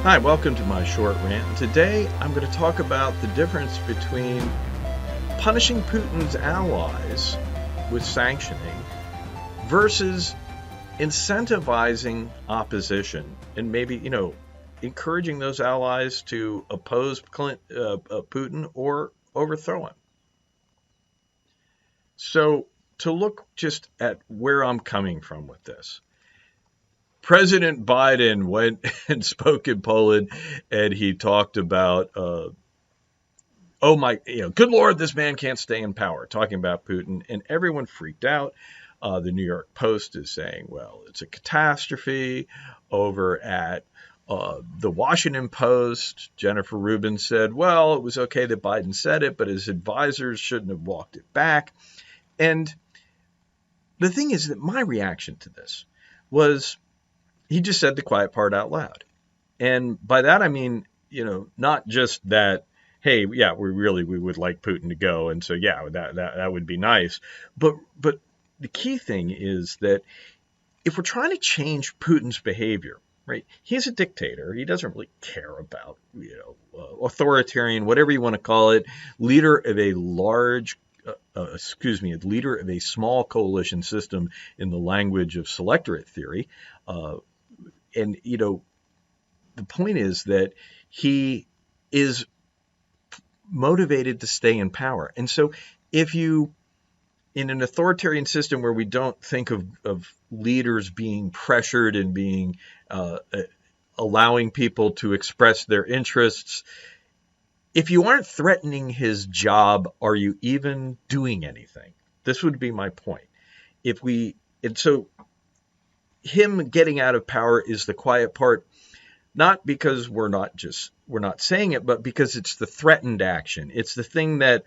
Hi, welcome to my short rant. Today I'm going to talk about the difference between punishing Putin's allies with sanctioning versus incentivizing opposition and maybe, encouraging those allies to oppose Putin or overthrow him. So, to look just at where I'm coming from with this. President Biden went and spoke in Poland, and he talked about, oh my, good Lord, this man can't stay in power, talking about Putin, and everyone freaked out. The New York Post is saying, well, it's a catastrophe. Over at the Washington Post, Jennifer Rubin said, well, it was okay that Biden said it, but his advisors shouldn't have walked it back. And the thing is that my reaction to this was he just said the quiet part out loud. And by that, I mean, not just that, hey, yeah, we would like Putin to go. And so, yeah, that would be nice. But the key thing is that if we're trying to change Putin's behavior, right, he's a dictator. He doesn't really care about, authoritarian, whatever you want to call it, leader of a leader of a small coalition system in the language of selectorate theory. And the point is that he is motivated to stay in power. And so if you, in an authoritarian system where we don't think of leaders being pressured and being allowing people to express their interests, if you aren't threatening his job, are you even doing anything? This would be my point. And so him getting out of power is the quiet part, not because we're not saying it, but because it's the threatened action. It's the thing that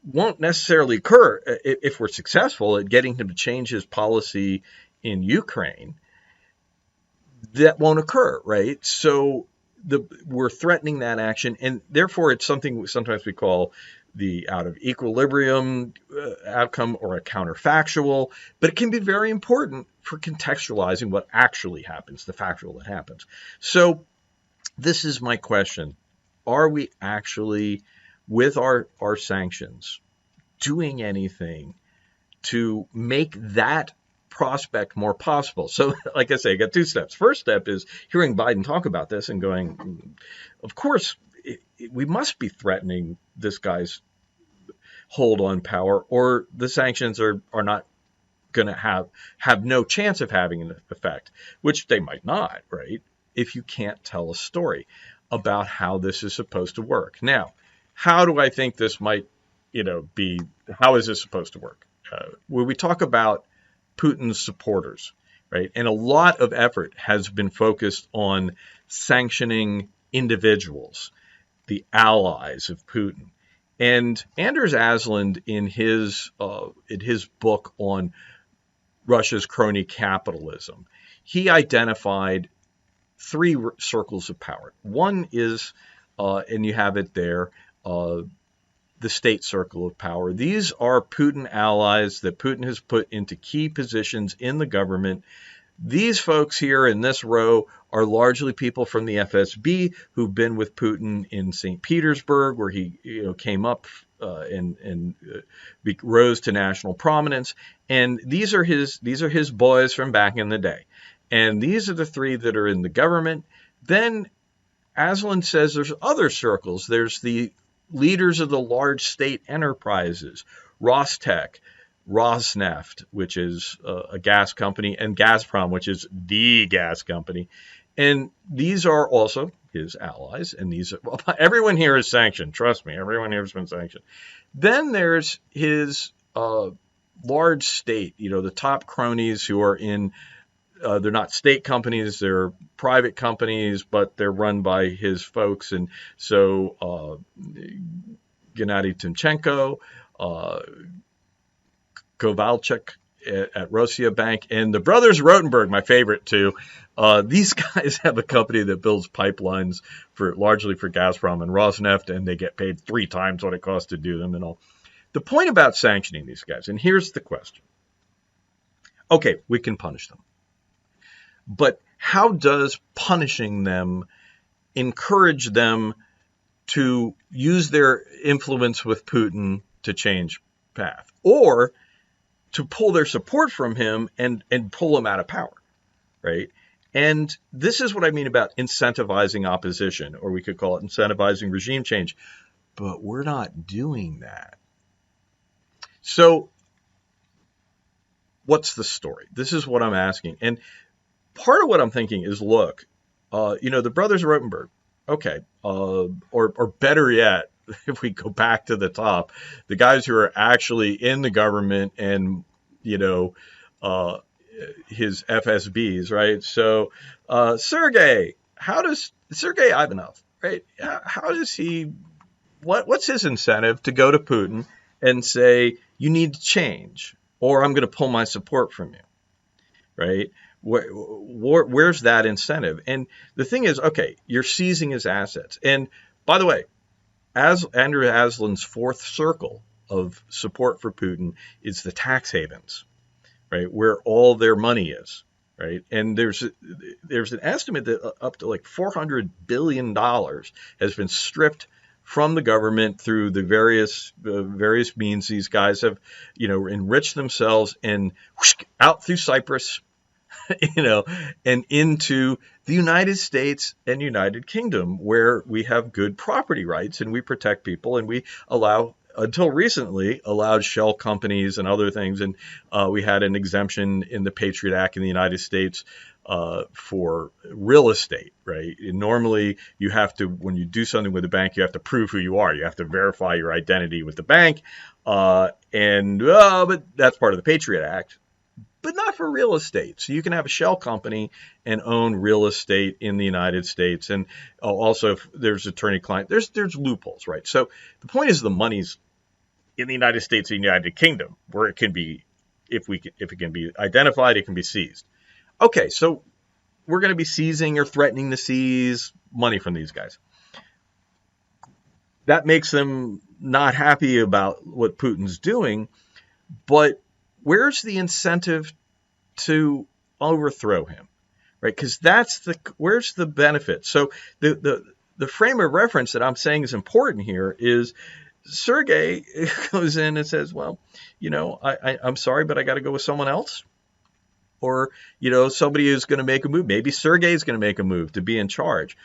won't necessarily occur if we're successful at getting him to change his policy in Ukraine. That won't occur, right? So we're threatening that action, and therefore it's something sometimes we call the out of equilibrium outcome or a counterfactual, but it can be very important for contextualizing what actually happens, the factual that happens. So this is my question. Are we actually, with our sanctions, doing anything to make that prospect more possible? So, like I say, I got two steps. First step is hearing Biden talk about this and going, of course, we must be threatening this guy's hold on power, or the sanctions are not going to have no chance of having an effect, which they might not, right? If you can't tell a story about how this is supposed to work. Now, how do I think this might, be, how is this supposed to work? When we talk about Putin's supporters, right? And a lot of effort has been focused on sanctioning individuals, the allies of Putin. And Anders Aslund, in his book on Russia's crony capitalism, he identified three circles of power. One is, and you have it there, the state circle of power. These are Putin allies that Putin has put into key positions in the government. These folks here in this row are largely people from the FSB who've been with Putin in St. Petersburg, where he came up and rose to national prominence. And these are his boys from back in the day. And these are the three that are in the government. Then Aslund says there's other circles. There's the leaders of the large state enterprises, Rostec, Rosneft, which is a gas company, and Gazprom, which is the gas company. And these are also his allies. And everyone here is sanctioned. Trust me, everyone here has been sanctioned. Then there's his large state, the top cronies who are in, they're not state companies, they're private companies, but they're run by his folks. And so Gennady Timchenko, Kovalchuk at Rosia Bank, and the brothers Rotenberg, my favorite too. These guys have a company that builds pipelines largely for Gazprom and Rosneft, and they get paid 3 times what it costs to do them and all. The point about sanctioning these guys, and here's the question. Okay, we can punish them. But how does punishing them encourage them to use their influence with Putin to change path, or to pull their support from him and pull him out of power, right? And this is what I mean about incentivizing opposition, or we could call it incentivizing regime change. But we're not doing that. So what's the story? This is what I'm asking. And part of what I'm thinking is, look, the brothers Rotenberg, okay, or better yet, if we go back to the top, the guys who are actually in the government and, his FSBs, right? So Sergei Ivanov, right? How does he, what's his incentive to go to Putin and say, you need to change, or I'm going to pull my support from you, right? Where's that incentive? And the thing is, okay, you're seizing his assets. And by the way, as Andrew Aslan's fourth circle of support for Putin is the tax havens, right, where all their money is, right? And there's an estimate that up to like $400 billion has been stripped from the government through the various means. These guys have, enriched themselves and out through Cyprus, and into the United States and United Kingdom, where we have good property rights and we protect people, and we allow, until recently, allowed shell companies and other things. And we had an exemption in the Patriot Act in the United States for real estate, right? And normally you have to, when you do something with a bank, you have to prove who you are. You have to verify your identity with the bank. But that's part of the Patriot Act, but not for real estate. So you can have a shell company and own real estate in the United States. And also, if there's attorney-client, there's loopholes, right? So the point is, the money's in the United States and United Kingdom, where it can be, if it can be identified, it can be seized. Okay, so we're going to be seizing or threatening to seize money from these guys. That makes them not happy about what Putin's doing, but where's the incentive to overthrow him, right? Because where's the benefit? So the frame of reference that I'm saying is important here is Sergei goes in and says, well, I'm sorry, but I got to go with someone else. Or, somebody is going to make a move. Maybe Sergei is going to make a move to be in charge.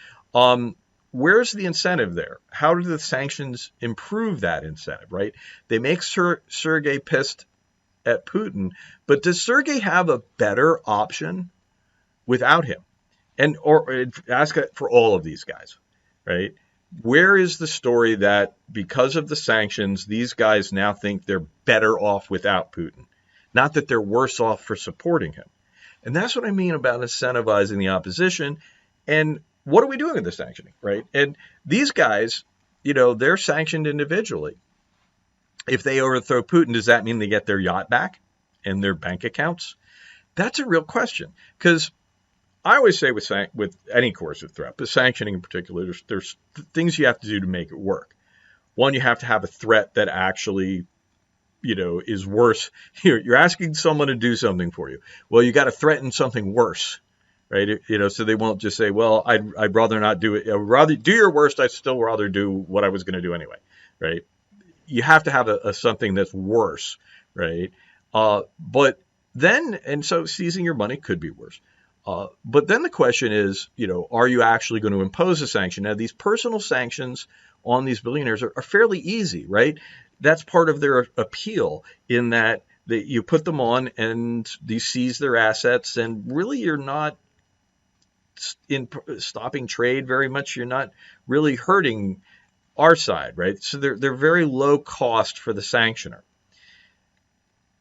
Where's the incentive there? How do the sanctions improve that incentive, right? They make Sergei pissed at Putin, but does Sergei have a better option without him? Or ask it for all of these guys, right? Where is the story that because of the sanctions, these guys now think they're better off without Putin? Not that they're worse off for supporting him. And that's what I mean about incentivizing the opposition. And what are we doing with the sanctioning, right? And these guys, they're sanctioned individually. If they overthrow Putin, does that mean they get their yacht back and their bank accounts? That's a real question. Because I always say with any coercive threat, but sanctioning in particular, there's things you have to do to make it work. One, you have to have a threat that actually is worse. You're asking someone to do something for you. Well, you got to threaten something worse, right? So they won't just say, well, I'd rather not do it. I'd rather do your worst. I'd still rather do what I was going to do anyway, right? You have to have a something that's worse, right? But then, and so seizing your money could be worse. But then the question is, are you actually going to impose a sanction? Now, these personal sanctions on these billionaires are fairly easy, right? That's part of their appeal, in that you put them on and you seize their assets, and really you're not in stopping trade very much. You're not really hurting our side, right? So they're very low cost for the sanctioner.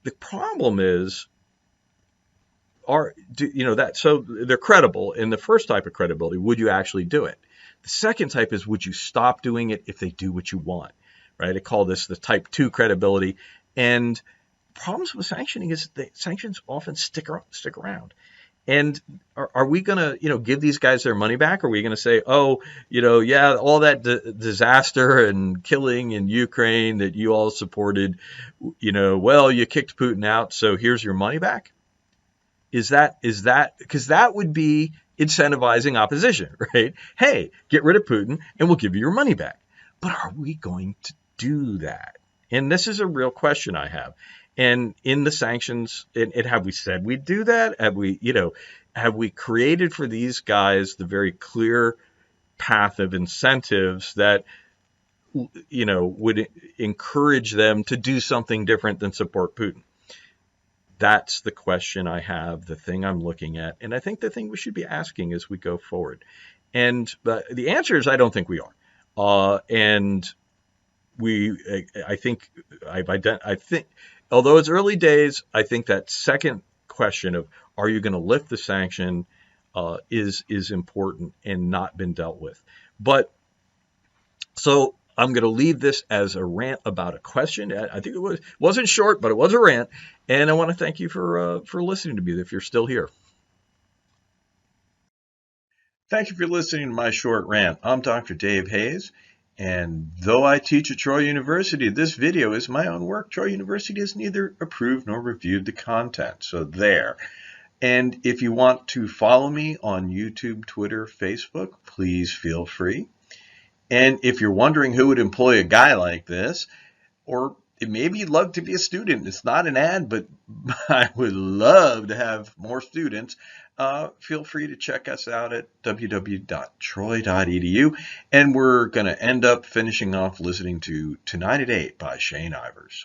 The problem is, so they're credible in the first type of credibility. Would you actually do it? The second type is, would you stop doing it if they do what you want? Right? I call this the type 2 credibility. And problems with sanctioning is that sanctions often stick around. And are we going to, give these guys their money back? Or are we going to say, all that disaster and killing in Ukraine that you all supported, you kicked Putin out, so here's your money back? Is that because that would be incentivizing opposition, right? Hey, get rid of Putin and we'll give you your money back. But are we going to do that? And this is a real question I have. And in the sanctions, and have we said we'd do that? Have we created for these guys the very clear path of incentives that would encourage them to do something different than support Putin? That's the question I have, the thing I'm looking at, and I think the thing we should be asking as we go forward. And the answer is I don't think we are. And I think I think, although it's early days, I think that second question of are you going to lift the sanction is important and not been dealt with. But so I'm going to leave this as a rant about a question. I think wasn't short, but it was a rant, and I want to thank you for listening to me if you're still here. Thank you for listening to my short rant. I'm Dr. Dave Hayes, and though I teach at Troy University, this video is my own work. Troy University has neither approved nor reviewed the content, so there. And if you want to follow me on YouTube, Twitter, Facebook, please feel free. And if you're wondering who would employ a guy like this, or maybe you'd love to be a student, it's not an ad, but I would love to have more students, feel free to check us out at www.troy.edu. And we're going to end up finishing off listening to Tonight at 8 by Shane Ivers.